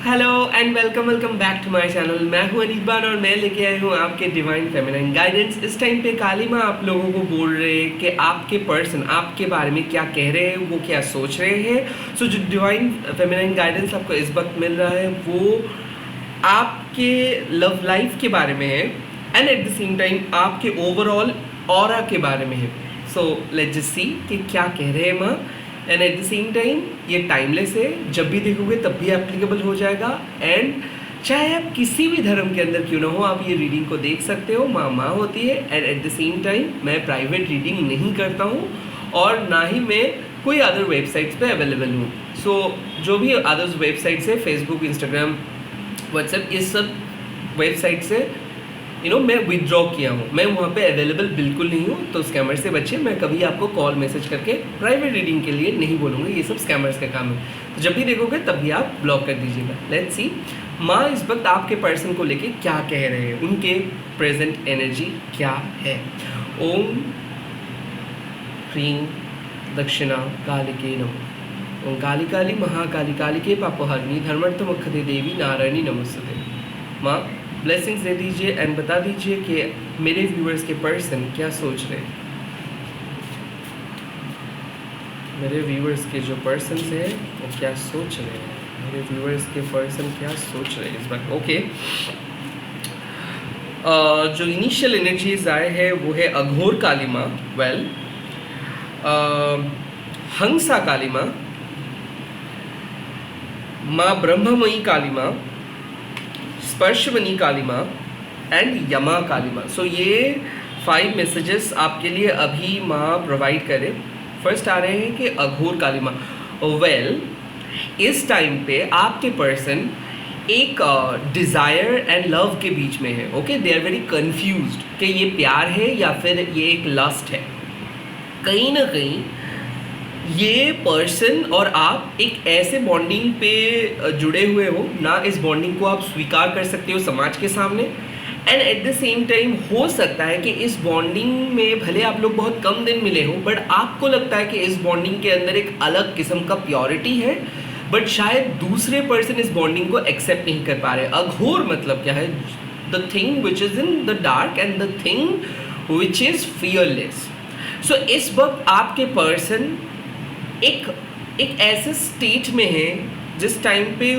Hello and welcome back to my channel. मैं हूं अनीबान और मैं लेके आई हूं आपके डिवाइन फेमिनाइन गाइडेंस। इस टाइम पे काली माँ आप लोगों को बोल रहे हैं कि आपके पर्सन आपके बारे में क्या कह रहे हैं, वो क्या सोच रहे हैं। सो जो डिवाइन फेमिनाइन गाइडेंस आपको इस वक्त मिल रहा है वो आपके लव लाइफ के बारे में है and at the same time आपके ओवरऑल ऑरा के बारे में है। सो लेट्स जस्ट सी कि क्या कह रहे हैं माँ। And at the same time ये टाइमलेस है, जब भी देखोगे तब भी एप्लीकेबल हो जाएगा। एंड चाहे आप किसी भी धर्म के अंदर क्यों ना हो, आप ये रीडिंग को देख सकते हो। माँ होती है and at the same time मैं प्राइवेट रीडिंग नहीं करता हूँ और ना ही मैं कोई अदर वेबसाइट्स पे अवेलेबल हूँ। सो जो भी अदर्स वेबसाइट्स है, फेसबुक, इंस्टाग्राम, व्हाट्सएप, ये सब वेबसाइट से मैं विदड्रॉ किया हूँ। मैं वहाँ पे अवेलेबल बिल्कुल नहीं हूँ। तो स्कैमर से बचिए। मैं कभी आपको कॉल मैसेज करके प्राइवेट रीडिंग के लिए नहीं बोलूँगा, ये सब स्कैमर्स का काम है। तो जब भी देखोगे तब भी आप ब्लॉक कर दीजिएगा। लेट्स सी माँ इस वक्त आपके पर्सन को लेके क्या कह रहे हैं, उनके प्रेजेंट एनर्जी क्या है। ओम ह्रीं दक्षिणा कालिके नमः। ओम काली काली महाकाली कालिके पापहरणी धर्मर्थमोक्षदे देवी नारायणी नमोस्तुते। माँ ब्लेसिंग्स दे दीजिए एंड बता दीजिए कि मेरे व्यूअर्स के पर्सन क्या सोच रहे हैं। मेरे व्यूअर्स के जो पर्सन हैं वो क्या सोच रहे हैं। मेरे व्यूअर्स के पर्सन क्या सोच रहे हैं इस वक्त। ओके, जो इनिशियल एनर्जीज आए हैं वो है अघोर काली माँ, वेल हंसा काली माँ, माँ ब्रह्ममयी काली माँ, स्पर्शवनी काली माँ एंड यमा काली माँ। सो ये 5 मैसेजेस आपके लिए अभी माँ प्रोवाइड करे। फर्स्ट आ रहे हैं कि अघोर काली माँ। वेल इस टाइम पे आपके पर्सन एक डिज़ायर एंड लव के बीच में है। Okay, they are very confused कि ये प्यार है या फिर ये एक लस्ट है। कहीं ना कहीं ये पर्सन और आप एक ऐसे बॉन्डिंग पे जुड़े हुए हो ना, इस बॉन्डिंग को आप स्वीकार कर सकते हो समाज के सामने। And at the same time हो सकता है कि इस बॉन्डिंग में भले आप लोग बहुत कम दिन मिले हो, बट आपको लगता है कि इस बॉन्डिंग के अंदर एक अलग किस्म का प्योरिटी है, बट शायद दूसरे पर्सन इस बॉन्डिंग को एक्सेप्ट नहीं कर पा रहे। अघोर मतलब क्या है? The thing which is in the dark and the thing which is fearless. So इस वक्त आपके पर्सन एक ऐसे स्टेट में है जिस टाइम पे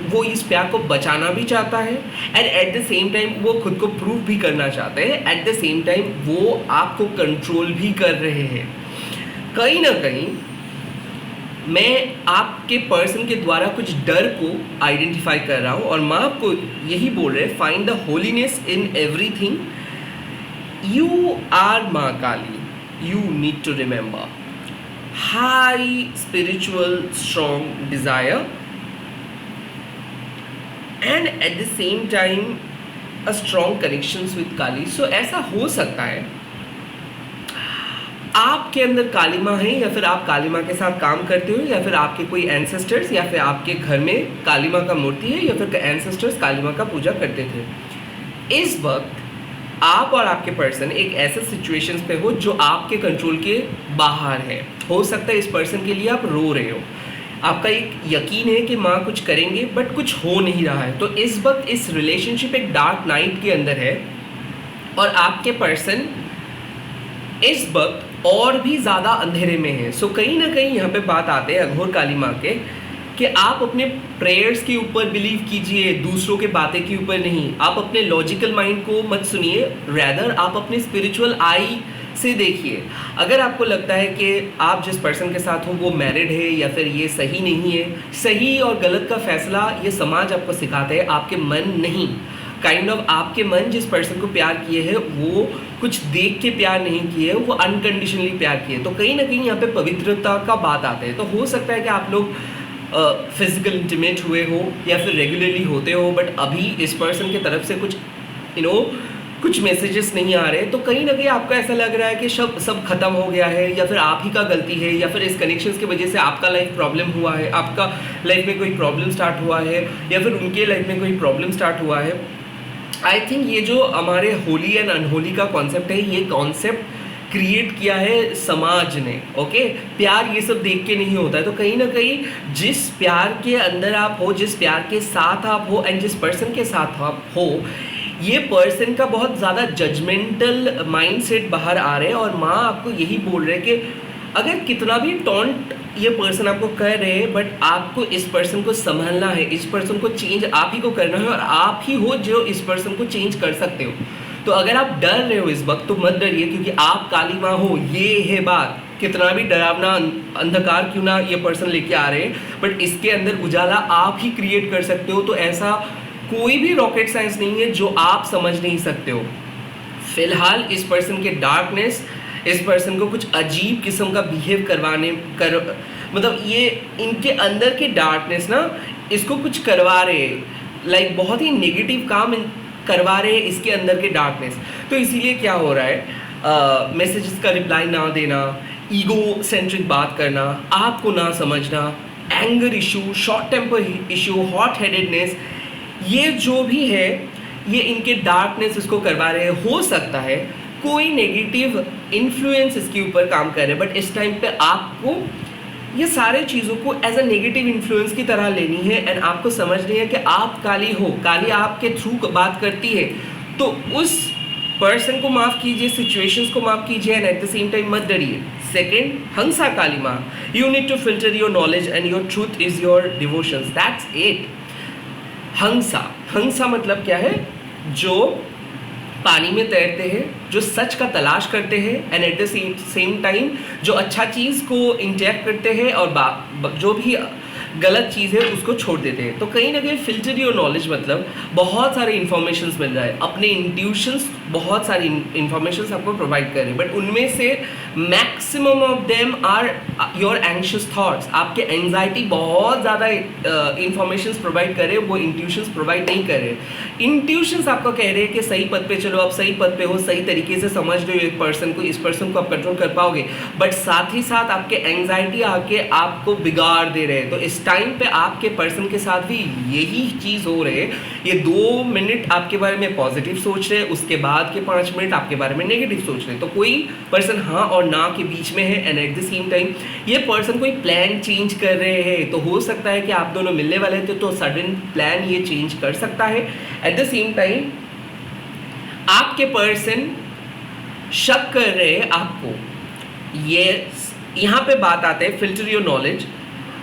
वो इस प्यार को बचाना भी चाहता है and at the same time वो खुद को प्रूव भी करना चाहते हैं। एट द सेम टाइम वो आपको कंट्रोल भी कर रहे हैं। कहीं ना कहीं मैं आपके पर्सन के द्वारा कुछ डर को आइडेंटिफाई कर रहा हूँ और माँ आपको यही बोल रहे हैं, find the holiness in everything. You are Maa Kali, you need to remember high spiritual strong desire and at the same time a strong connections with Kali. So ऐसा हो सकता है आपके अंदर काली माँ है या फिर आप काली माँ के साथ काम करते हो या फिर आपके कोई एंसेस्टर्स या फिर आपके घर में काली माँ का मूर्ति है या फिर एंसेस्टर्स काली माँ का पूजा करते थे। इस वक्त आप और आपके पर्सन एक ऐसे सिचुएशंस पे हो जो आपके कंट्रोल के बाहर है। हो सकता है इस पर्सन के लिए आप रो रहे हो, आपका एक यकीन है कि माँ कुछ करेंगे बट कुछ हो नहीं रहा है। तो इस वक्त इस रिलेशनशिप एक डार्क नाइट के अंदर है और आपके पर्सन इस वक्त और भी ज़्यादा अंधेरे में है। सो कहीं ना कहीं यहाँ पे बात आते हैं अघोर काली माँ के कि आप अपने प्रेयर्स के ऊपर बिलीव कीजिए, दूसरों के बातें के ऊपर नहीं। आप अपने लॉजिकल माइंड को मत सुनिए, रैदर आप अपने स्पिरिचुअल आई से देखिए। अगर आपको लगता है कि आप जिस पर्सन के साथ हो वो मैरिड है या फिर ये सही नहीं है, सही और गलत का फैसला ये समाज आपको सिखाता है, आपके मन नहीं। काइंड ऑफ आपके मन जिस पर्सन को प्यार किए है वो कुछ देख के प्यार नहीं किए, वो अनकंडीशनली प्यार किए। तो कहीं ना कहीं यहाँ पे पवित्रता का बात आते हैं। तो हो सकता है कि आप लोग फिजिकल इंटीमेट हुए हो या फिर रेगुलरली होते हो, बट अभी इस पर्सन की तरफ से कुछ कुछ मैसेजेस नहीं आ रहे। तो कहीं ना कहीं आपको ऐसा लग रहा है कि सब खत्म हो गया है या फिर आप ही का गलती है या फिर इस कनेक्शंस की वजह से आपका लाइफ प्रॉब्लम हुआ है, आपका लाइफ में कोई प्रॉब्लम स्टार्ट हुआ है या फिर उनके लाइफ में कोई प्रॉब्लम स्टार्ट हुआ है। आई थिंक ये जो हमारे होली एंड अनहोली का कॉन्सेप्ट है, ये कॉन्सेप्ट क्रिएट किया है समाज ने। ओके, प्यार ये सब देख के नहीं होता है। तो कहीं ना कहीं जिस प्यार के अंदर आप हो, जिस प्यार के साथ आप हो एंड जिस पर्सन के साथ आप हो, ये पर्सन का बहुत ज़्यादा जजमेंटल माइंडसेट बाहर आ रहे हैं। और माँ आपको यही बोल रहे हैं कि अगर कितना भी टॉन्ट ये पर्सन आपको कर रहे हैं, बट आपको इस पर्सन को संभालना है, इस पर्सन को चेंज आप ही को करना है, और आप ही हो जो इस पर्सन को चेंज कर सकते हो। तो अगर आप डर रहे हो इस वक्त, तो मत डरिए, क्योंकि आप काली माँ हो। ये है बात, कितना भी डरावना अंधकार क्यों ना ये पर्सन लेके आ रहे हैं, बट इसके अंदर उजाला आप ही क्रिएट कर सकते हो। तो ऐसा कोई भी रॉकेट साइंस नहीं है जो आप समझ नहीं सकते हो। फिलहाल इस पर्सन के डार्कनेस, इस पर्सन को कुछ अजीब किस्म का बिहेव मतलब ये इनके अंदर के डार्कनेस ना इसको कुछ करवा रहे हैं, लाइक बहुत ही नेगेटिव काम करवा रहे हैं इसके अंदर के डार्कनेस। तो इसीलिए क्या हो रहा है, मैसेजेस का रिप्लाई ना देना, ईगो सेंट्रिक बात करना, आपको ना समझना, anger issue, short temper issue, hot headedness, ये जो भी है ये इनके डार्कनेस इसको करवा रहे हैं। हो सकता है कोई नेगेटिव इन्फ्लुएंस इसके ऊपर काम कर रहे हैं, बट इस टाइम पे आपको ये सारे चीज़ों को एज अ नेगेटिव इन्फ्लुएंस की तरह लेनी है एंड आपको समझनी है कि आप काली हो, काली आपके थ्रू बात करती है। तो उस पर्सन को माफ़ कीजिए, सिचुएशंस को माफ़ कीजिए and at the same time मत डरिए। Second, Hansa Kali Maa, you need to filter your knowledge and your truth is your devotions, that's it. Hansa, Hansa मतलब क्या है, जो पानी में तैरते हैं, जो सच का तलाश करते हैं and at the same time जो अच्छा चीज़ को इंटैक्ट करते हैं और जो भी गलत चीज़ है उसको छोड़ देते हैं। तो कहीं ना कहीं फिल्टर योर नॉलेज मतलब बहुत सारे इन्फॉर्मेशंस मिल रहा है, अपने इंट्यूशंस बहुत सारी इन्फॉर्मेशंस आपको प्रोवाइड कर रहे हैं, बट उनमें से maximum of them are your anxious thoughts. आपके एंजाइटी बहुत ज़्यादा इन्फॉर्मेशंस प्रोवाइड कर रहे हैं, वो इंट्यूशंस प्रोवाइड नहीं कर रहे। इंट्यूशंस आपको कह रहे हैं कि सही पद पे चलो, आप सही पद पे हो, सही तरीके से समझ रहे हो एक पर्सन को, इस पर्सन को आप कंट्रोल कर पाओगे, बट साथ ही साथ आपके एंजाइटी आके आपको बिगाड़ दे रहे हैं। तो इस टाइम पे आपके पर्सन के साथ भी यही चीज़ हो रही है। ये 2 मिनट आपके बारे में पॉजिटिव सोच रहे हैं, उसके बाद के 5 मिनट आपके बारे में नेगेटिव सोच रहे हैं। तो कोई पर्सन हाँ और ना के बीच में है and at the same time ये पर्सन कोई प्लान चेंज कर रहे हैं। तो हो सकता है कि आप दोनों मिलने वाले थे, तो सडन प्लान ये चेंज कर सकता है। एट द सेम टाइम आपके पर्सन शक कर रहे हैं आपको। ये यहाँ पे बात आते हैं फिल्टर योर नॉलेज।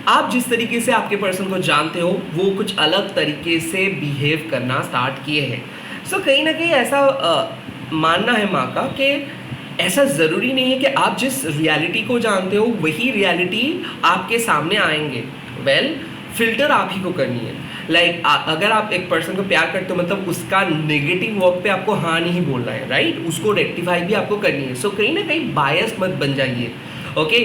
आप जिस तरीके से आपके पर्सन को जानते हो वो कुछ अलग तरीके से बिहेव करना स्टार्ट किए हैं। सो कहीं ना कहीं ऐसा मानना है माँ का कि ऐसा ज़रूरी नहीं है कि आप जिस रियलिटी को जानते हो वही रियलिटी आपके सामने आएंगे। वेल, फिल्टर आप ही को करनी है। लाइक अगर आप एक पर्सन को प्यार करते हो मतलब उसका नेगेटिव वर्क पे आपको हाँ नहीं बोलना है, राइट? उसको रेक्टिफाई भी आपको करनी है। सो कहीं ना कहीं बायस मत बन जाइए। ओके,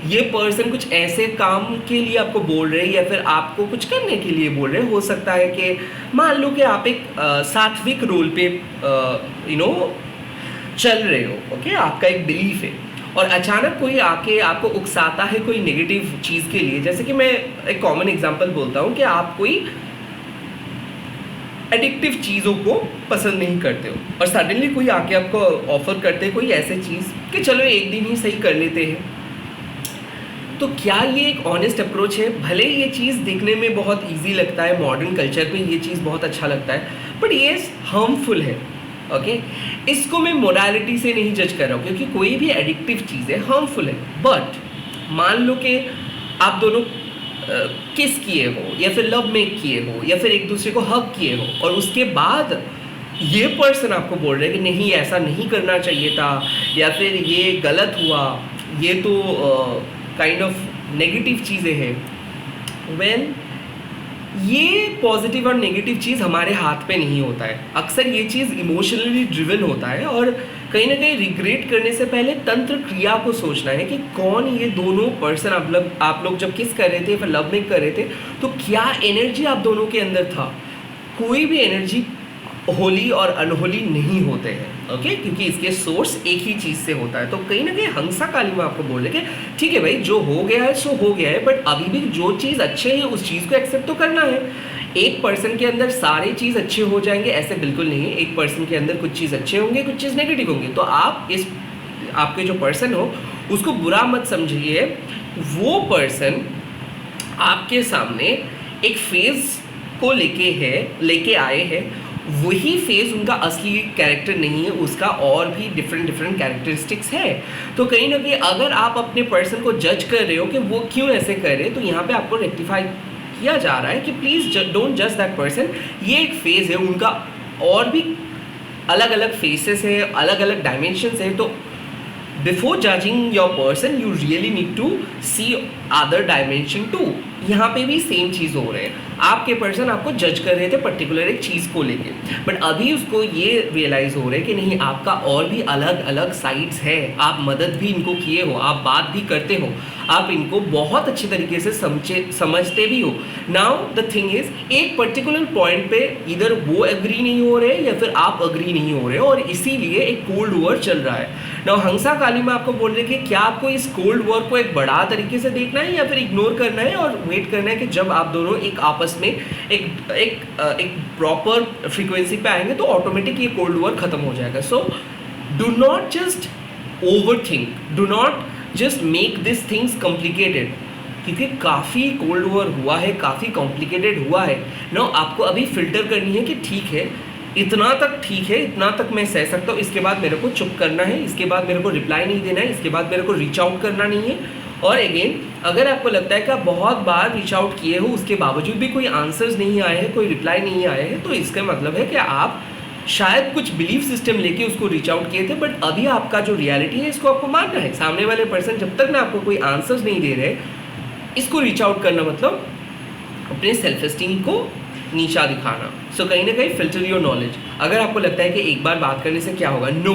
ये पर्सन कुछ ऐसे काम के लिए आपको बोल रहे हैं या फिर आपको कुछ करने के लिए बोल रहे हैं। हो सकता है कि मान लो कि आप एक सात्विक रोल पे चल रहे हो, ओके, आपका एक बिलीफ है, और अचानक कोई आके आपको उकसाता है कोई नेगेटिव चीज़ के लिए। जैसे कि मैं एक कॉमन एग्जांपल बोलता हूँ कि आप कोई एडिक्टिव चीज़ों को पसंद नहीं करते हो और सडनली कोई आके आपको ऑफर करते हैं कोई ऐसे चीज़ कि चलो एक दिन ही सही कर लेते हैं। तो क्या ये एक ऑनेस्ट अप्रोच है? भले ये चीज़ देखने में बहुत इजी लगता है, मॉडर्न कल्चर में ये चीज़ बहुत अच्छा लगता है, बट ये हार्मफुल है। ओके, इसको मैं मोरालिटी से नहीं जज कर रहा हूँ, क्योंकि कोई भी एडिक्टिव चीज़ है हार्मफुल है। बट मान लो कि आप दोनों किस किए हो या फिर लव मेक किए हो या फिर एक दूसरे को हग किए हो, और उसके बाद ये पर्सन आपको बोल रहे हैं कि नहीं ऐसा नहीं करना चाहिए था या फिर ये गलत हुआ, ये तो काइंड ऑफ नेगेटिव चीज़ें हैं। वेल, ये पॉजिटिव और नेगेटिव चीज़ हमारे हाथ पे नहीं होता है। अक्सर ये चीज़ इमोशनली ड्रिवन होता है, और कहीं ना कहीं रिग्रेट करने से पहले तंत्र क्रिया को सोचना है कि कौन ये दोनों पर्सन आप लोग जब किस कर रहे थे, फिर लव में कर रहे थे, तो क्या एनर्जी आप दोनों के अंदर था। कोई भी एनर्जी होली और अनहोली नहीं होते हैं, ओके, क्योंकि इसके सोर्स एक ही चीज़ से होता है। तो कहीं ना कहीं हंसा काली माँ आपको बोल रहे कि ठीक है भाई, जो हो गया है सो हो गया है, बट अभी भी जो चीज़ अच्छे है उस चीज़ को एक्सेप्ट तो करना है। एक पर्सन के अंदर सारे चीज़ अच्छे हो जाएंगे ऐसे बिल्कुल नहीं है। एक पर्सन के अंदर कुछ चीज़ अच्छे होंगे, कुछ चीज़ नेगेटिव होंगे। तो आप इस आपके जो पर्सन हो उसको बुरा मत समझिए। वो पर्सन आपके सामने एक फेज को लेके आए हैं, वही फेज उनका असली कैरेक्टर नहीं है, उसका और भी डिफरेंट कैरेक्टरिस्टिक्स है। तो कहीं ना कहीं अगर आप अपने पर्सन को जज कर रहे हो कि वो क्यों ऐसे कर रहे हैं, तो यहाँ पे आपको रेक्टिफाई किया जा रहा है कि प्लीज़ डोंट जज दैट पर्सन। ये एक फेज है, उनका और भी अलग अलग फेसेस है, अलग अलग डायमेंशंस है। तो before judging your person you really need to see other dimension too. यहाँ पे भी सेम चीज़ हो रहा है, आपके पर्सन आपको जज कर रहे थे पर्टिकुलर एक चीज़ को लेके, बट अभी उसको ये रियलाइज़ हो रहा है कि नहीं, आपका और भी अलग अलग साइड्स है। आप मदद भी इनको किए हो, आप बात भी करते हो, आप इनको बहुत अच्छे तरीके से समझते भी हो। नाउ द थिंग इज, एक पर्टिकुलर पॉइंट पे इधर वो एग्री नहीं हो रहे या फिर आप एग्री नहीं हो रहे और इसीलिए एक कोल्ड वॉर चल रहा है। नाउ हंसा कालीमा आपको बोल रहे कि क्या आपको इस कोल्ड वॉर को एक बड़ा तरीके से देखना है या फिर इग्नोर करना है और वेट करना है कि जब आप दोनों एक आपस में एक प्रॉपर फ्रीक्वेंसी पे आएंगे तो ऑटोमेटिक ये कोल्ड वॉर खत्म हो जाएगा। So do not just over think, do not just make this things complicated, क्योंकि काफ़ी कोल्ड वॉर हुआ है, काफ़ी कॉम्प्लिकेटेड हुआ है। नो, आपको अभी फिल्टर करनी है कि ठीक है, इतना तक ठीक है, इतना तक मैं सह सकता हूँ, इसके बाद मेरे को चुप करना है, इसके बाद मेरे को रिप्लाई नहीं देना है, इसके बाद मेरे को रीच आउट करना नहीं है। और अगेन, अगर आपको लगता है कि आप बहुत बार रीच आउट किए हो, उसके बावजूद भी कोई आंसर्स नहीं आए हैं, कोई रिप्लाई नहीं आए हैं, तो इसका मतलब है कि आप शायद कुछ बिलीफ सिस्टम लेके उसको रीच आउट किए थे, बट अभी आपका जो रियलिटी है इसको आपको मानना है। सामने वाले पर्सन जब तक ना आपको कोई आंसर्स नहीं दे रहे, इसको रीच आउट करना मतलब अपने सेल्फ एस्टीम को नीचा दिखाना। सो कहीं ना कहीं फिल्टर योर नॉलेज। अगर आपको लगता है कि एक बार बात करने से क्या होगा, नो,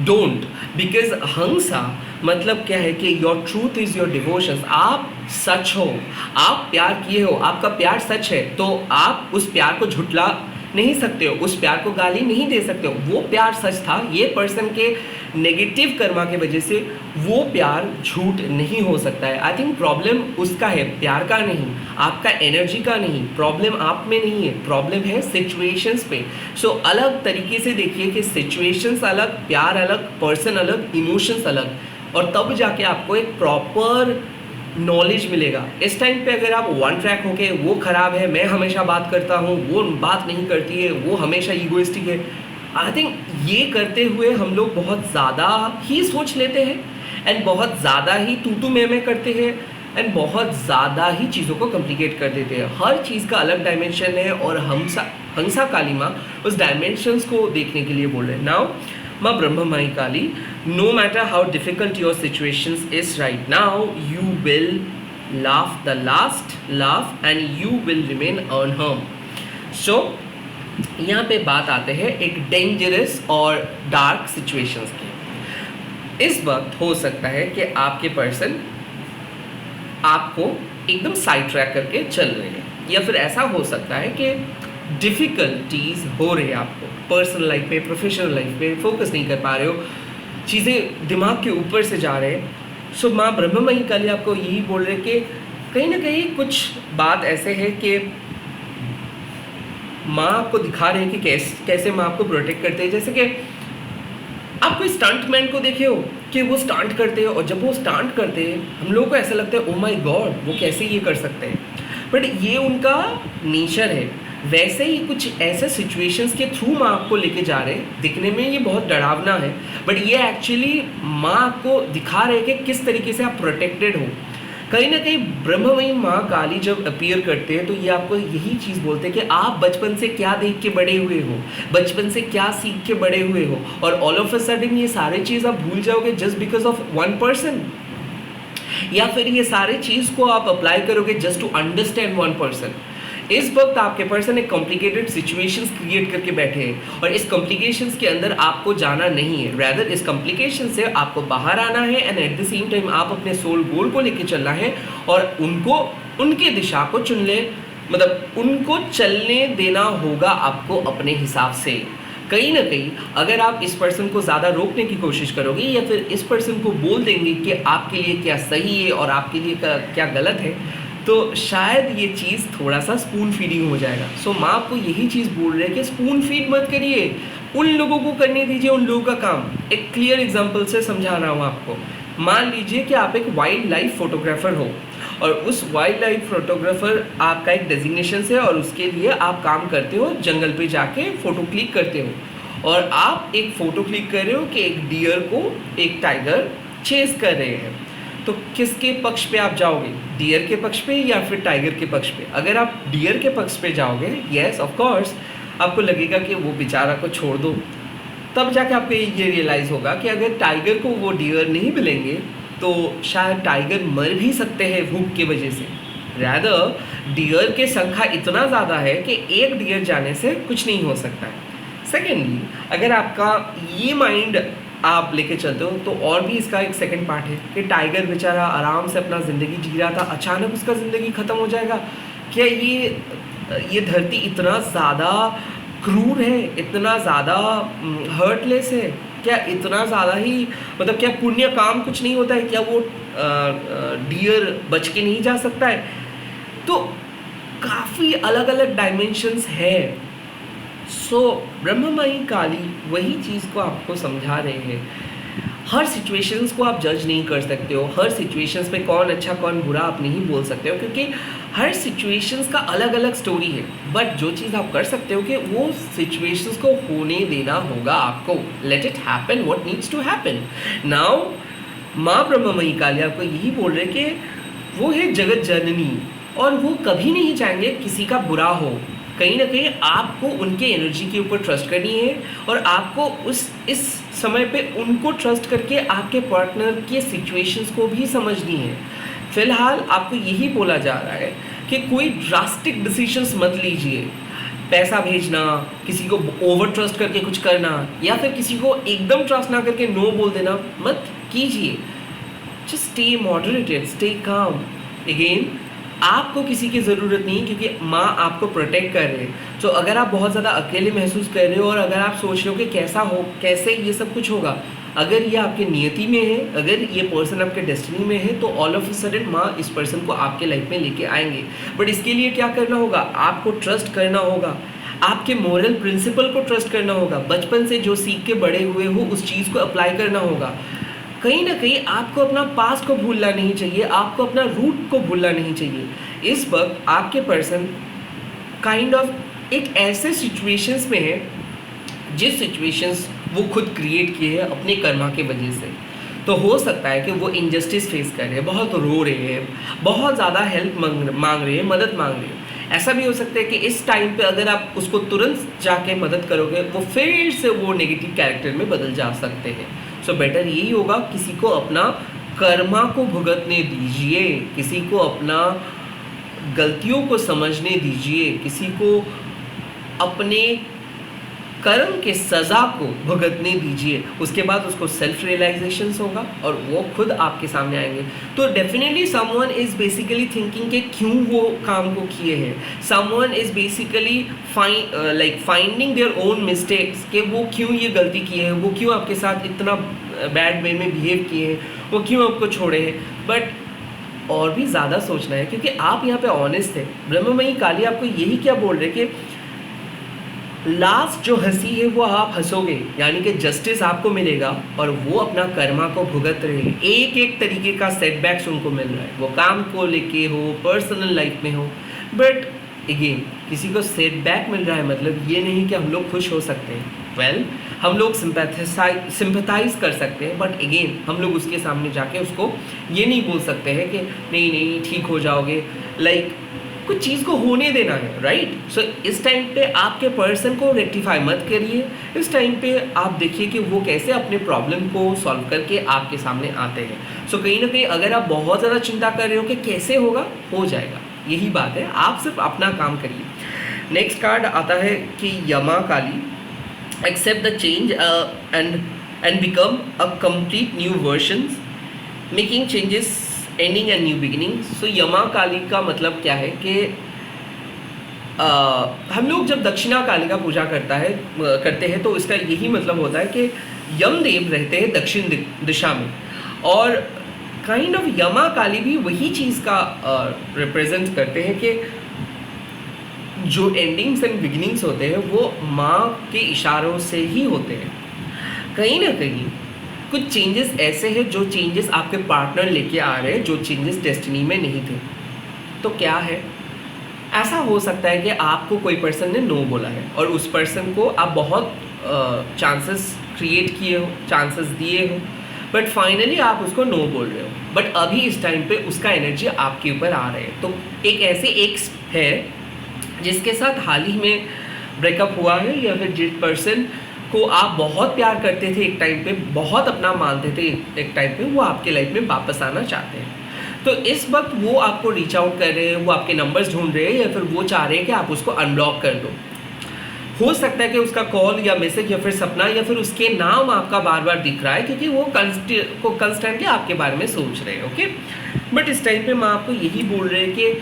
डोंट, बिकॉज हंसा मतलब क्या है कि your truth is your devotions. आप सच हो, आप प्यार किए हो, आपका प्यार सच है, तो आप उस प्यार को झुठला नहीं सकते हो, उस प्यार को गाली नहीं दे सकते हो। वो प्यार सच था, ये पर्सन के नेगेटिव कर्मा की वजह से वो प्यार झूठ नहीं हो सकता है। आई थिंक प्रॉब्लम उसका है, प्यार का नहीं, आपका एनर्जी का नहीं। प्रॉब्लम आप में नहीं है, प्रॉब्लम है सिचुएशंस पे। सो अलग तरीके से देखिए कि सिचुएशंस अलग, प्यार अलग, पर्सन अलग, इमोशंस अलग, और तब जाके आपको एक प्रॉपर नॉलेज मिलेगा। इस टाइम पे अगर आप वन ट्रैक होके वो खराब है, मैं हमेशा बात करता हूँ, वो बात नहीं करती है, वो हमेशा ईगोइस्टिक है, आई थिंक ये करते हुए हम लोग बहुत ज़्यादा ही सोच लेते हैं एंड बहुत ज़्यादा ही तू मैं करते हैं एंड बहुत ज़्यादा ही चीज़ों को कॉम्प्लिकेट कर देते हैं। हर चीज़ का अलग डायमेंशन है और हंसा कालीमा उस डायमेंशंस को देखने के लिए बोल रहे हैं। नाउ माँ ब्रह्म माई काली, no matter how difficult your situations is right now, you will laugh the last laugh and you will remain unharmed. So यहाँ पे बात आते हैं एक डेंजरस और डार्क सिचुएशंस की। इस वक्त हो सकता है कि आपके पर्सन आपको एकदम साइड ट्रैक करके चल रहे हैं, या फिर ऐसा हो सकता है कि डिफ़िकल्टीज हो रही है आपको पर्सनल लाइफ में, प्रोफेशनल लाइफ में, फोकस नहीं कर पा रहे हो, चीज़ें दिमाग के ऊपर से जा रहे हैं। सो माँ ब्रह्ममयी काली आपको यही बोल रहे कि कहीं ना कहीं कुछ बात ऐसे है कि माँ आपको दिखा रहे हैं कि कैसे माँ आपको प्रोटेक्ट करते हैं। जैसे कि आप कोई स्टंटमैन को देखे हो कि वो स्टंट करते हैं, और जब वो स्टंट करते हैं हम लोगों को ऐसा लगता है ओ माय गॉड, वो कैसे ये कर सकते हैं, बट ये उनका नेचर है। वैसे ही कुछ ऐसे सिचुएशंस के थ्रू माँ आपको लेके जा रहे हैं। दिखने में ये बहुत डरावना है, बट ये एक्चुअली माँ आपको दिखा रहे हैं कि किस तरीके से आप प्रोटेक्टेड हो। कहीं ना कहीं ब्रह्ममयी माँ काली जब अपीयर करते हैं तो ये आपको यही चीज़ बोलते हैं कि आप बचपन से क्या देख के बड़े हुए हो, बचपन से क्या सीख के बड़े हुए हो, और ऑल ऑफ अ सडन ये सारे चीज़ आप भूल जाओगे just because of one person, या फिर ये सारे चीज़ को आप अप्लाई करोगे just to understand one person. इस वक्त आपके पर्सन एक कॉम्प्लिकेटेड सिचुएशंस क्रिएट करके बैठे हैं और इस कॉम्प्लिकेशंस के अंदर आपको जाना नहीं है, रैदर इस कॉम्प्लिकेशन से आपको बाहर आना है and at the same time आप अपने सोल गोल को लेके चलना है और उनको उनके दिशा को चुन ले, मतलब उनको चलने देना होगा आपको अपने हिसाब से। कहीं ना कहीं अगर आप इस पर्सन को ज़्यादा रोकने की कोशिश करोगे या फिर इस पर्सन को बोल देंगे कि आपके लिए क्या सही है और आपके लिए क्या गलत है, तो शायद ये चीज़ थोड़ा सा स्पून फीडिंग हो जाएगा। सो माँ आपको यही चीज़ बोल रहे हैं कि स्पून फीड मत करिए, उन लोगों को करने दीजिए उन लोगों का काम। एक क्लियर एग्जांपल से समझा रहा हूँ आपको। मान लीजिए कि आप एक वाइल्ड लाइफ फोटोग्राफर हो और उस वाइल्ड लाइफ फोटोग्राफर आपका एक डेजिग्नेशन है और उसके लिए आप काम करते हो, जंगल पे जाके फ़ोटो क्लिक करते हो और आप एक फ़ोटो क्लिक कर रहे हो कि एक डियर को एक टाइगर चेस कर रहे हैं। तो किसके पक्ष पे आप जाओगे, डियर के पक्ष पे या फिर टाइगर के पक्ष पे? अगर आप डियर के पक्ष पे जाओगे, यस ऑफ कोर्स आपको लगेगा कि वो बेचारा को छोड़ दो। तब जाके आपको ये रियलाइज़ होगा कि अगर टाइगर को वो डियर नहीं मिलेंगे तो शायद टाइगर मर भी सकते हैं भूख की वजह से। रैदर डियर के संख्या इतना ज़्यादा है कि एक डियर जाने से कुछ नहीं हो सकता है। सेकेंडली, अगर आपका ये माइंड आप लेके चलते हो तो और भी इसका एक सेकंड पार्ट है कि टाइगर बेचारा आराम से अपना ज़िंदगी जी रहा था, अचानक उसका ज़िंदगी ख़त्म हो जाएगा। क्या ये धरती इतना ज़्यादा क्रूर है, इतना ज़्यादा हर्टलेस है? क्या इतना ज़्यादा ही मतलब क्या पुण्य काम कुछ नहीं होता है? क्या वो डियर बच के नहीं जा सकता है? तो काफ़ी अलग अलग डायमेंशंस है। सो ब्रह्ममयी काली वही चीज़ को आपको समझा रहे हैं। हर सिचुएशंस को आप जज नहीं कर सकते हो, हर सिचुएशंस पे कौन अच्छा कौन बुरा आप नहीं बोल सकते हो, क्योंकि हर सिचुएशंस का अलग अलग स्टोरी है। बट जो चीज़ आप कर सकते हो कि वो सिचुएशंस को होने देना होगा आपको। Let it happen what needs to happen. Now माँ ब्रह्ममयी काली आपको यही बोल रहे कि वो है जगत जननी और वो कभी नहीं चाहेंगे किसी का बुरा हो। कहीं ना कहीं आपको उनके एनर्जी के ऊपर ट्रस्ट करनी है और आपको इस समय पे उनको ट्रस्ट करके आपके पार्टनर के सिचुएशंस को भी समझनी है। फिलहाल आपको यही बोला जा रहा है कि कोई ड्रास्टिक डिसीजंस मत लीजिए। पैसा भेजना, किसी को ओवर ट्रस्ट करके कुछ करना या फिर किसी को एकदम ट्रस्ट ना करके नो बोल देना मत कीजिए। Just stay moderated, stay calm. Again आपको किसी की ज़रूरत नहीं, क्योंकि माँ आपको प्रोटेक्ट कर रहे हैं। तो अगर आप बहुत ज़्यादा अकेले महसूस कर रहे हो और अगर आप सोच रहे हो कि कैसे ये सब कुछ होगा, अगर ये आपके नियति में है, अगर ये पर्सन आपके डेस्टिनी में है, तो ऑल ऑफ अ सडन माँ इस पर्सन को आपके लाइफ में लेके आएंगे। बट इसके लिए क्या करना होगा? आपको ट्रस्ट करना होगा, आपके मोरल प्रिंसिपल को ट्रस्ट करना होगा, बचपन से जो सीख के बड़े हुए हो उस चीज़ को अप्लाई करना होगा। कहीं ना कहीं आपको अपना पास्ट को भूलना नहीं चाहिए, आपको अपना रूट को भूलना नहीं चाहिए। इस वक्त आपके पर्सन काइंड ऑफ एक ऐसे सिचुएशंस में है जिस सिचुएशंस वो खुद क्रिएट किए हैं अपने कर्मा के वजह से। तो हो सकता है कि वो इनजस्टिस फेस कर रहे हैं, बहुत रो रहे हैं, बहुत ज़्यादा हेल्प मांग रहे हैं, मदद मांग रहे हैं। ऐसा भी हो सकता है कि इस टाइम पे अगर आप उसको तुरंत जाके मदद करोगे वो फिर से वो नेगेटिव कैरेक्टर में बदल जा सकते हैं। सो बेटर यही होगा किसी को अपना कर्मा को भुगतने दीजिए, किसी को अपना गलतियों को समझने दीजिए, किसी को अपने कर्म के सज़ा को भुगतने दीजिए। उसके बाद उसको सेल्फ रियलाइजेशन होगा और वो खुद आपके सामने आएंगे। तो definitely someone is basically thinking कि क्यों वो काम को किए हैं। Someone is basically finding their own mistakes कि वो क्यों ये गलती किए हैं, वो क्यों आपके साथ इतना बैड वे में बिहेव किए हैं, वो क्यों आपको छोड़े हैं। बट और भी ज़्यादा सोचना है, क्योंकि आप यहाँ पे ऑनेस्ट है। ब्रह्ममयी काली आपको यही क्या बोल रहे कि लास्ट जो हंसी है वो आप हंसोगे, यानी कि जस्टिस आपको मिलेगा और वो अपना कर्मा को भुगत रहे हैं। एक एक तरीके का सेटबैक्स उनको मिल रहा है, वो काम को लेके हो, पर्सनल लाइफ में हो। बट अगेन किसी को सेटबैक मिल रहा है मतलब ये नहीं कि हम लोग खुश हो सकते हैं। वेल हम लोग सिंपैथाइज कर सकते हैं, बट अगेन हम लोग उसके सामने जाके उसको ये नहीं बोल सकते हैं कि नहीं नहीं ठीक हो जाओगे। लाइक कुछ चीज़ को होने देना है, राइट। सो इस टाइम पे आपके पर्सन को रेक्टिफाई मत करिए। इस टाइम पे आप देखिए कि वो कैसे अपने प्रॉब्लम को सॉल्व करके आपके सामने आते हैं। सो कहीं ना कहीं अगर आप बहुत ज़्यादा चिंता कर रहे हो कि कैसे होगा, हो जाएगा, यही बात है। आप सिर्फ अपना काम करिए। नेक्स्ट कार्ड आता है कि Yama Kali, accept the change and become a complete new version, making changes, ending and new beginning. So Yama Kali का मतलब क्या है कि हम लोग जब दक्षिणा काली का पूजा करते हैं तो इसका यही मतलब होता है कि यमदेव रहते हैं दक्षिण दिशा में, और काइंड ऑफ यमा काली भी वही चीज़ का रिप्रेजेंट करते हैं कि जो एंडिंग्स एंड बिगिनिंग्स होते हैं वो माँ के इशारों से ही होते हैं। कहीं ना कहीं कुछ चेंजेस ऐसे हैं जो चेंजेस आपके पार्टनर लेके आ रहे हैं, जो चेंजेस डेस्टिनी में नहीं थे। तो क्या है? ऐसा हो सकता है कि आपको कोई पर्सन ने नो बोला है और उस पर्सन को आप बहुत चांसेस क्रिएट किए हो, चांसेस दिए हो, बट फाइनली आप उसको नो बोल रहे हो। बट अभी इस टाइम पे उसका एनर्जी आपके ऊपर आ रहे हैं। तो एक ऐसे एक्स है जिसके साथ हाल ही में ब्रेकअप हुआ है, या फिर जिस पर्सन को आप बहुत प्यार करते थे एक टाइम पे, बहुत अपना मानते थे एक टाइम पे, वो आपके लाइफ में वापस आना चाहते हैं। तो इस वक्त वो आपको रीच आउट कर रहे हैं, वो आपके नंबर्स ढूंढ रहे हैं, या फिर वो चाह रहे हैं कि आप उसको अनब्लॉक कर दो। हो सकता है कि उसका कॉल या मैसेज या फिर सपना या फिर उसके नाम आपका बार बार दिख रहा है, क्योंकि वो कंस्टेंटली आपके बारे में सोच रहे हैं। ओके, बट इस टाइम पे माँ आपको यही बोल रहे हैं कि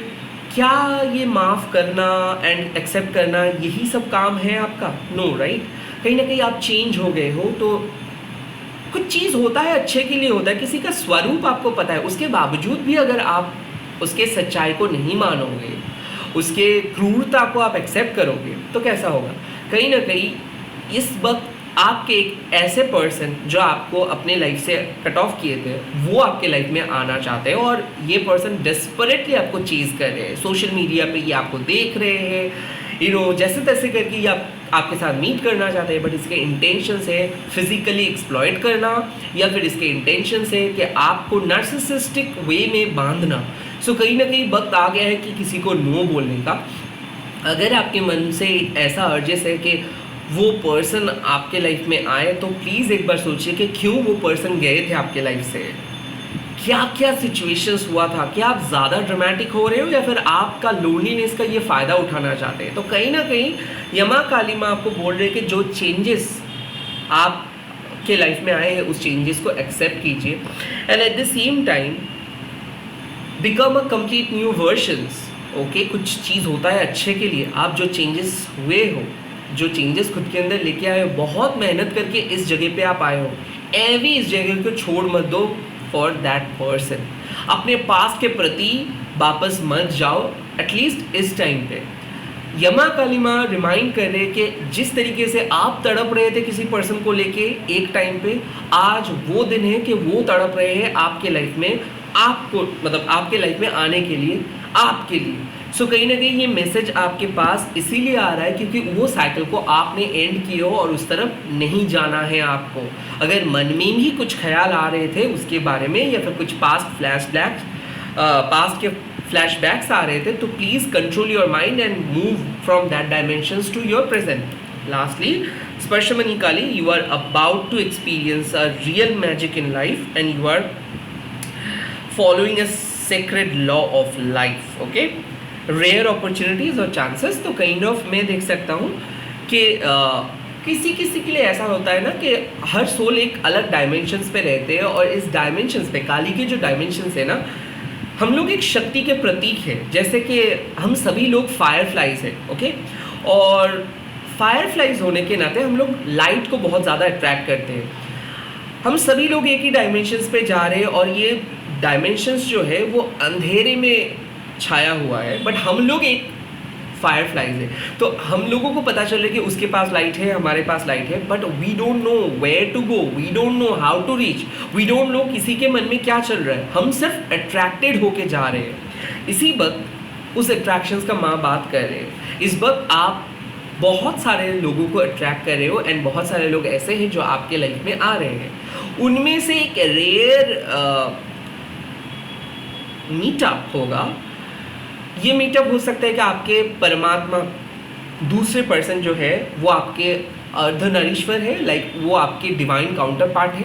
क्या ये माफ़ करना एंड एक्सेप्ट करना यही सब काम है आपका? No, right? कहीं ना कहीं आप चेंज हो गए हो। तो कुछ चीज़ होता है अच्छे के लिए होता है, किसी का स्वरूप आपको पता है, उसके बावजूद भी अगर आप उसके सच्चाई को नहीं मानोगे, उसके क्रूरता को आप एक्सेप्ट करोगे, तो कैसा होगा? कहीं ना कहीं इस वक्त आपके एक ऐसे पर्सन जो आपको अपने लाइफ से कट ऑफ किए थे, वो आपके लाइफ में आना चाहते हैं, और ये पर्सन डेस्परेटली आपको चीज़ कर रहे हैं। सोशल मीडिया पे ये आपको देख रहे हैं, जैसे तैसे करके ये आपके साथ मीट करना चाहते हैं, बट इसके इंटेंशंस है फिजिकली एक्सप्लॉइट करना, या फिर इसके इंटेंशंस है कि आपको नार्सिसिस्टिक वे में बांधना। सो कहीं ना कहीं वक्त आ गया है कि किसी को नो बोलने का। अगर आपके मन से ऐसा अर्जेस है कि वो पर्सन आपके लाइफ में आए, तो प्लीज़ एक बार सोचिए कि क्यों वो पर्सन गए थे आपके लाइफ से, क्या क्या सिचुएशंस हुआ था, क्या आप ज़्यादा ड्रामेटिक हो रहे हो, या फिर आपका लोनलीनेस का ये फ़ायदा उठाना चाहते हैं। तो कहीं ना कहीं यमा काली माँ आपको बोल रहे हैं कि जो चेंजेस आपके लाइफ में आए हैं उस चेंजेस को एक्सेप्ट कीजिए, and at the same time become a complete new versions. Okay, कुछ चीज़ होता है अच्छे के लिए। आप जो चेंजेस हुए हो, जो चेंजेस खुद के अंदर लेके आए हो, बहुत मेहनत करके इस जगह पे आप आए हो, एवी इस जगह को छोड़ मत दो फॉर दैट पर्सन। अपने पास के प्रति वापस मत जाओ, एटलीस्ट इस टाइम पे। यमा काली माँ रिमाइंड कर रहे कि जिस तरीके से आप तड़प रहे थे किसी पर्सन को लेके एक टाइम पे, आज वो दिन है कि वो तड़प रहे हैं आपके लाइफ में, आपको मतलब आपके लाइफ में आने के लिए, आपके लिए। सो कहीं ना कहीं ये मैसेज आपके पास इसीलिए आ रहा है क्योंकि वो साइकिल को आपने एंड किया हो और उस तरफ नहीं जाना है आपको। अगर मन में ही कुछ ख्याल आ रहे थे उसके बारे में, या फिर कुछ पास्ट के फ्लैशबैक्स आ रहे थे, तो please control your mind and move from that dimensions to your present. Lastly, Sparshmani Kali, you are about to experience a real magic in life and you are following a sacred law of life. Okay, rare opportunities और chances. तो kind of मैं देख सकता हूँ कि किसी किसी के लिए ऐसा होता है ना कि हर सोल एक अलग डायमेंशंस पे रहते हैं, और इस डायमेंशंस पे काली के जो डायमेंशंस है ना, हम लोग एक शक्ति के प्रतीक है। जैसे कि हम सभी लोग फायरफ्लाइज हैं, ओके, और फायरफ्लाइज होने के नाते हम लोग लाइट को बहुत ज़्यादा अट्रैक्ट करते हैं। हम सभी लोग एक ही डायमेंशंस पे जा रहे हैं, और ये डायमेंशंस जो है वो अंधेरे में छाया हुआ है, बट हम लोग एक फायरफ्लाइज है। तो हम लोगों को पता चल रहा है कि उसके पास लाइट है, हमारे पास लाइट है, but we don't know where to go, we don't know how to reach, we don't know किसी के मन में क्या चल रहा है। हम सिर्फ अट्रैक्टेड होके जा रहे हैं। इसी वक्त उस अट्रैक्शंस का माँ बात कर रहे हैं। इस वक्त आप बहुत सारे लोगों को अट्रैक्ट कर रहे हो, एंड बहुत सारे लोग ऐसे हैं जो आपके लाइफ में आ रहे हैं। उनमें से एक रेयर मीटअप होगा। ये मीटअप हो सकता है कि आपके परमात्मा दूसरे पर्सन जो है वो आपके अर्धनारीश्वर है, लाइक वो आपके डिवाइन काउंटर पार्ट है।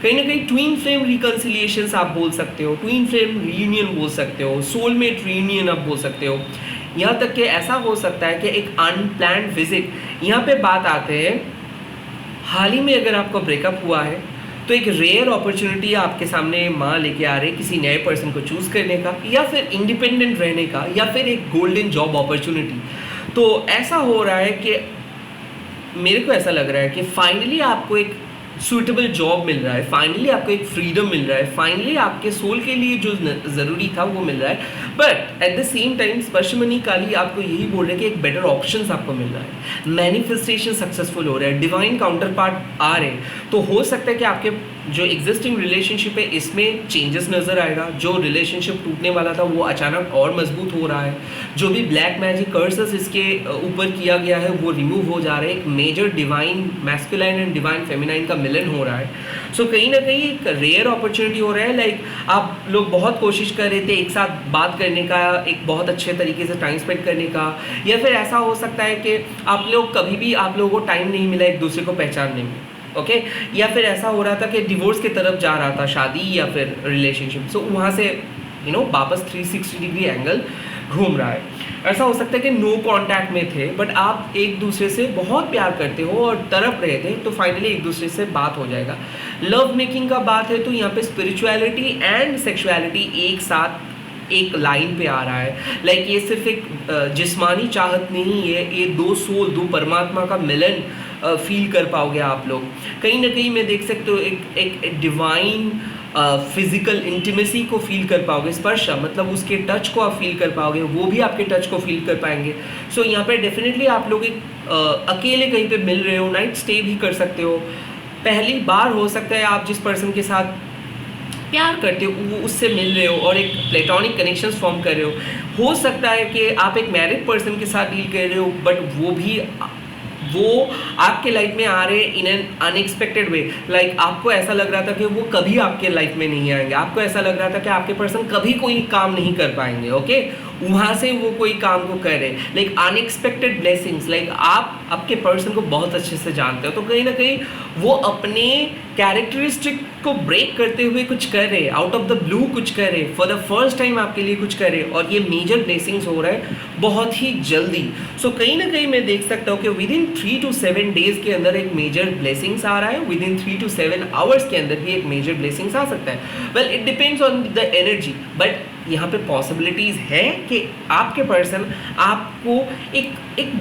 कहीं ना कहीं ट्विन फ्लेम रिकन्सिलिएशंस आप बोल सकते हो, ट्विन फ्लेम रीयूनियन बोल सकते हो, सोलमेट रीयूनियन आप बोल सकते हो। यहाँ तक कि ऐसा हो सकता है कि एक अनप्लान्ड विजिट। यहाँ पे बात आते हैं, हाल ही में अगर आपका ब्रेकअप हुआ है तो एक रेयर अपॉर्चुनिटी आपके सामने माँ लेके आ रही है किसी नए पर्सन को चूज़ करने का, या फिर इंडिपेंडेंट रहने का, या फिर एक गोल्डन जॉब अपॉर्चुनिटी। तो ऐसा हो रहा है कि मेरे को ऐसा लग रहा है कि फाइनली आपको एक सूटेबल जॉब मिल रहा है, फाइनली आपको एक फ्रीडम मिल रहा है, फाइनली आपके सोल के लिए जो ज़रूरी था वो मिल रहा है। But at the same time Sparshmani Kali आपको यही बोल रहे हैं कि एक बेटर ऑप्शन आपको मिल रहा है, मैनिफेस्टेशन सक्सेसफुल हो रहा है, डिवाइन काउंटर पार्ट आ रहे हैं। तो हो सकता है कि आपके जो एग्जिस्टिंग रिलेशनशिप है इसमें चेंजेस नज़र आएगा, जो रिलेशनशिप टूटने वाला था वो अचानक और मजबूत हो रहा है, जो भी ब्लैक मैजिक कर्सेस इसके ऊपर किया गया है वो रिमूव हो जा रहे हैं, एक major divine masculine and divine feminine का मिलन हो रहा है। सो कहीं ना कहीं एक रेयर अपॉर्चुनिटी हो रहा है, लाइक आप लोग बहुत कोशिश कर रहे थे एक साथ बात करने का, एक बहुत अच्छे तरीके से टाइम स्पेंड करने का, या फिर ऐसा हो सकता है कि आप लोग कभी भी आप लोगों को टाइम नहीं मिला एक दूसरे को पहचानने में, ओके या फिर ऐसा हो रहा था कि डिवोर्स की तरफ जा रहा था, शादी या फिर रिलेशनशिप, सो वहाँ से वापस 360 डिग्री एंगल घूम रहा है। ऐसा हो सकता है कि नो कांटेक्ट में थे बट आप एक दूसरे से बहुत प्यार करते हो और तड़प रहे थे, तो फाइनली एक दूसरे से बात हो जाएगा। लव मेकिंग का बात है तो यहाँ पे स्पिरिचुअलिटी एंड सेक्सुअलिटी एक साथ एक लाइन पे आ रहा है। लाइक ये सिर्फ एक जिस्मानी चाहत नहीं है, ये दो सोल, दो परमात्मा का मिलन फील कर पाओगे आप लोग। कहीं ना कहीं मैं देख सकते हो एक डिवाइन फिजिकल इंटीमेसी को फील कर पाओगे, स्पर्श मतलब उसके टच को आप फील कर पाओगे, वो भी आपके टच को फील कर पाएंगे। सो यहाँ पे डेफिनेटली आप लोग एक अकेले कहीं पे मिल रहे हो, नाइट स्टे भी कर सकते हो, पहली बार हो सकता है आप जिस पर्सन के साथ प्यार करते हो वो उससे मिल रहे हो और एक प्लेटोनिक कनेक्शंस फॉर्म कर रहे हो सकता है कि आप एक मैरिड पर्सन के साथ डील कर रहे हो बट वो आपके लाइफ में आ रहे in an unexpected way. Like आपको ऐसा लग रहा था कि वो कभी आपके लाइफ में नहीं आएंगे, आपको ऐसा लग रहा था कि आपके पर्सन कभी कोई काम नहीं कर पाएंगे, ओके वहाँ से वो कोई काम को कर रहे, लाइक अनएक्सपेक्टेड ब्लेसिंग्स। लाइक आप आपके पर्सन को बहुत अच्छे से जानते हो, तो कहीं ना कहीं वो अपने कैरेक्टरिस्टिक को ब्रेक करते हुए कुछ कर रहे, आउट ऑफ द ब्लू कुछ कर रहे, फॉर द फर्स्ट टाइम आपके लिए कुछ कर रहे, और ये मेजर ब्लेसिंग्स हो रहा है बहुत ही जल्दी। सो कहीं ना कहीं मैं देख सकता हूँ कि विद इन 3 to 7 डेज के अंदर एक मेजर ब्लेसिंग्स आ रहा है, विद इन 3 to 7 आवर्स के अंदर भी एक मेजर ब्लेसिंग्स आ सकता है। Well it depends on the energy, but यहाँ पे पॉसिबिलिटीज़ है कि आपके पर्सन आपको एक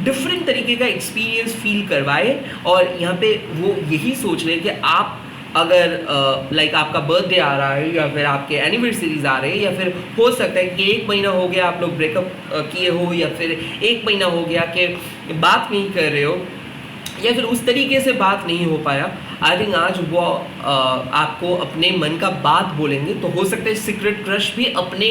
डिफरेंट तरीके का एक्सपीरियंस फील करवाए, और यहाँ पे वो यही सोच रहे कि आप अगर लाइक आपका बर्थडे आ रहा है या फिर आपके एनिवर्सरीज आ रहे हैं, या फिर हो सकता है कि 1 महीना हो गया आप लोग ब्रेकअप किए हो, या फिर 1 महीना हो गया कि बात नहीं कर रहे हो, या फिर उस तरीके से बात नहीं हो पाया। आई थिंक आज वो आपको अपने मन का बात बोलेंगे, तो हो सकता है सीक्रेट क्रश भी अपने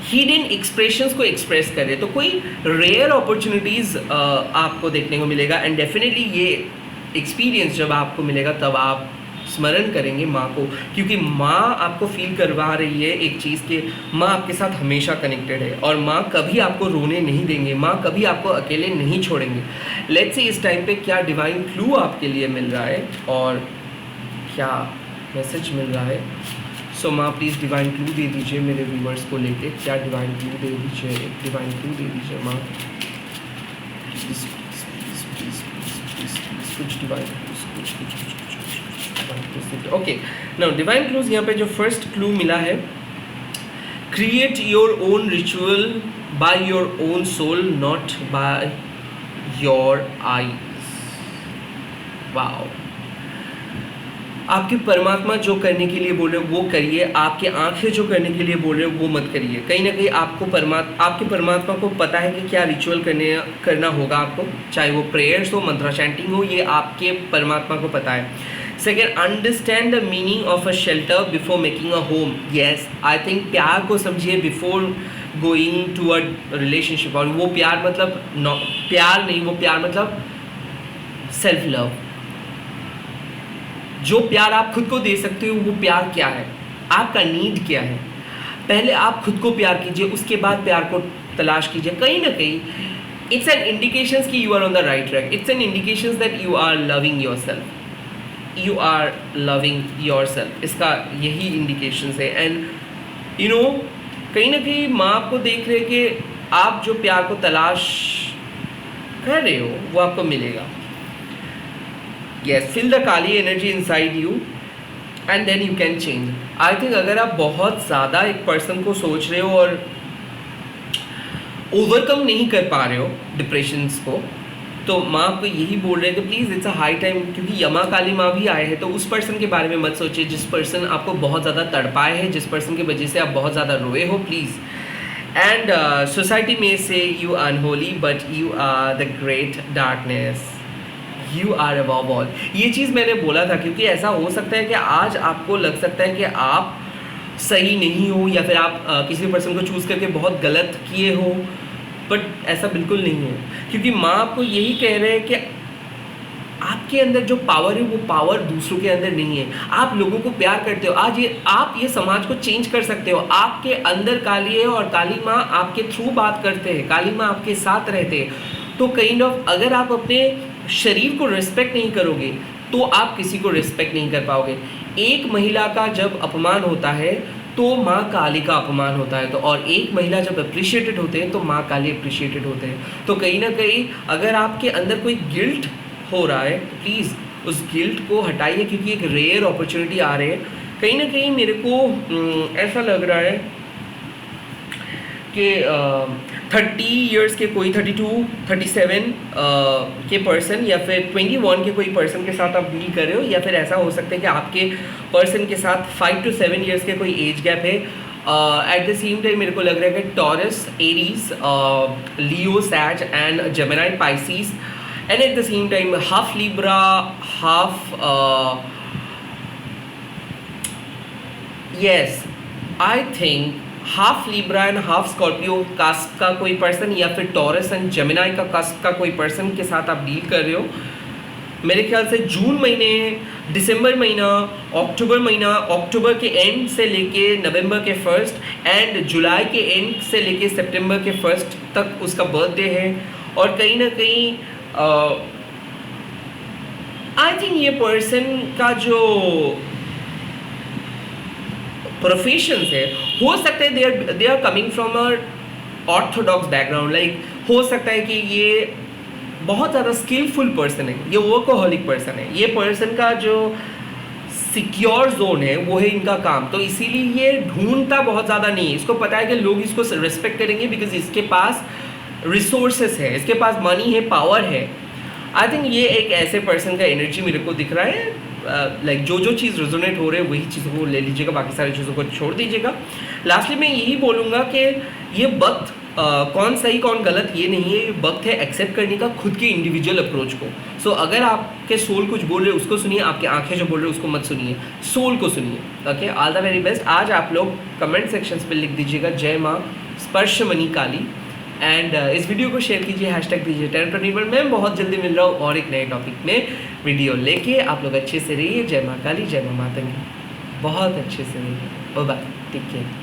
हिडन एक्सप्रेशंस को एक्सप्रेस करे, तो कोई रेयर अपॉर्चुनिटीज़ आपको देखने को मिलेगा। एंड डेफिनेटली ये एक्सपीरियंस जब आपको मिलेगा तब आप स्मरण करेंगे माँ को, क्योंकि माँ आपको फील करवा रही है एक चीज़ के माँ आपके साथ हमेशा कनेक्टेड है, और माँ कभी आपको रोने नहीं देंगे, माँ कभी आपको अकेले नहीं छोड़ेंगे। लेट्स सी इस टाइम पे क्या डिवाइन क्लू आपके लिए मिल रहा है और क्या मैसेज मिल रहा है। सो माँ प्लीज़ डिवाइन क्लू दे दीजिए मेरे व्यूवर्स को लेके, क्या डिवाइन क्लू दे दीजिए, एक डिवाइन क्लू दे दीजिए माँ please please please please please कुछ divine okay. Now divine clues यहाँ पे जो फर्स्ट क्लू मिला है, create your own ritual by your own soul not by your eyes. Wow, आपके परमात्मा जो करने के लिए बोल रहे हो वो करिए, आपके आंखें जो करने के लिए बोल रहे हो वो मत करिए। कहीं ना कहीं आपके परमात्मा को पता है कि क्या रिचुअल करना होगा आपको, चाहे वो प्रेयर्स हो, मंत्रा चैंटिंग हो, ये आपके परमात्मा को पता है। Second, understand the meaning of a shelter before making a home. Yes, I think प्यार को समझिए before going to a relationship, और वो प्यार मतलब प्यार नहीं, वो प्यार मतलब सेल्फ लव। जो प्यार आप खुद को दे सकते हो वो प्यार क्या है, आपका नीड क्या है, पहले आप खुद को प्यार कीजिए, उसके बाद प्यार को तलाश कीजिए। कहीं ना कहीं it's an indications that you are on the right track, it's an indications that you are loving yourself, you are loving yourself, इसका यही इंडिकेशंस है। एंड कहीं ना कहीं माँ आपको देख रहे कि आप जो प्यार को तलाश कर रहे हो वो आपको मिलेगा। Yes, feel the Kali energy inside you and then you can change. I think अगर आप बहुत ज़्यादा एक पर्सन को सोच रहे हो और ओवरकम नहीं कर पा रहे हो डिप्रेशंस को, तो माँ आपको यही बोल रहे हैं कि please it's a high time, क्योंकि यमा काली माँ भी आए हैं, तो उस पर्सन के बारे में मत सोचिए जिस पर्सन आपको बहुत ज़्यादा तड़पाए है, जिस पर्सन की वजह से आप बहुत ज़्यादा रोए हो, प्लीज़। एंड सोसाइटी में से you unholy but you are the great darkness, you are above all. ये चीज़ मैंने बोला था क्योंकि ऐसा हो सकता है कि आज आपको लग सकता है कि आप सही नहीं हो, या फिर आप किसी पर्सन को चूज़ करके बहुत गलत किए हो, बट ऐसा बिल्कुल नहीं है, क्योंकि माँ आपको यही कह रहे हैं कि आपके अंदर जो पावर है वो पावर दूसरों के अंदर नहीं है। आप लोगों को प्यार करते हो, आज ये आप ये समाज को चेंज कर सकते हो। आपके अंदर काली है और काली माँ आपके थ्रू बात करते हैं, काली माँ आपके साथ रहते हैं। तो काइंड ऑफ अगर आप अपने शरीर को रिस्पेक्ट नहीं करोगे तो आप किसी को रिस्पेक्ट नहीं कर पाओगे। एक महिला का जब अपमान होता है तो माँ काली का अपमान होता है, तो और एक महिला जब अप्रिशिएटेड होते हैं तो माँ काली अप्रिशिएटेड होते हैं। तो कहीं ना कहीं अगर आपके अंदर कोई गिल्ट हो रहा है तो प्लीज़ उस गिल्ट को हटाइए, क्योंकि एक रेयर अपॉर्चुनिटी आ रही है। कहीं ना कहीं मेरे को ऐसा लग रहा है कि 30 इयर्स के कोई 32, 37 के पर्सन या फिर 21 के कोई पर्सन के साथ आप डील कर रहे हो, या फिर ऐसा हो सकता है कि आपके पर्सन के साथ 5 to 7 इयर्स के कोई एज गैप है। एट द सेम टाइम मेरे को लग रहा है कि taurus, Aries, Leo, Sag and Gemini, Pisces, and at the same time half Libra, half yes I think half Libra and half Scorpio caste का कोई पर्सन, या फिर टॉरस एंड जेमिनी का कास्ट का कोई पर्सन के साथ आप डील कर रहे हो। मेरे ख्याल से जून महीने, दिसंबर महीना, अक्टूबर महीना, अक्टूबर के एंड से लेके नवंबर के फर्स्ट एंड जुलाई के एंड से लेके सितंबर के फर्स्ट तक उसका बर्थडे है। और कहीं ना कहीं आई थिंक ये पर्सन का जो प्रोफेशंस है, हो सकता है they are coming from a orthodox background, like हो सकता है कि ये बहुत ज़्यादा स्किलफुल पर्सन है, ये वर्कोहॉलिक पर्सन है, ये पर्सन का जो सिक्योर जोन है वो है इनका काम, तो इसीलिए ये ढूंढता बहुत ज़्यादा नहीं है। इसको पता है कि लोग इसको रिस्पेक्ट करेंगे बिकॉज इसके पास रिसोर्सेस है, इसके पास मनी है, पावर है। आई थिंक ये एक ऐसे पर्सन का एनर्जी मेरे को दिख रहा है। लाइक जो चीज़ रेजोनेट हो रहे है वही चीज़ों को ले लीजिएगा, बाकी सारी चीज़ों को छोड़ दीजिएगा। लास्टली मैं यही बोलूँगा कि ये वक्त कौन सही कौन गलत ये नहीं है, ये वक्त है एक्सेप्ट करने का खुद के इंडिविजुअल अप्रोच को। सो अगर आपके सोल कुछ बोल रहे हैं उसको सुनिए, आपके आंखें जो बोल रहे हैं उसको मत सुनिए, सोल को सुनिए। Okay, all the very best. आज आप लोग कमेंट सेक्शंस पे लिख दीजिएगा जय माँ स्पर्शमणि काली, एंड इस वीडियो को शेयर कीजिए, हैशटैग दीजिए टेररप्रेन्योर। मैं बहुत जल्दी मिल रहा हूँ और एक नए टॉपिक में वीडियो लेके। आप लोग अच्छे से रहिए। जय माँ काली, जय माँ मातंगी, बहुत अच्छे से रहिए। Bye bye, take care.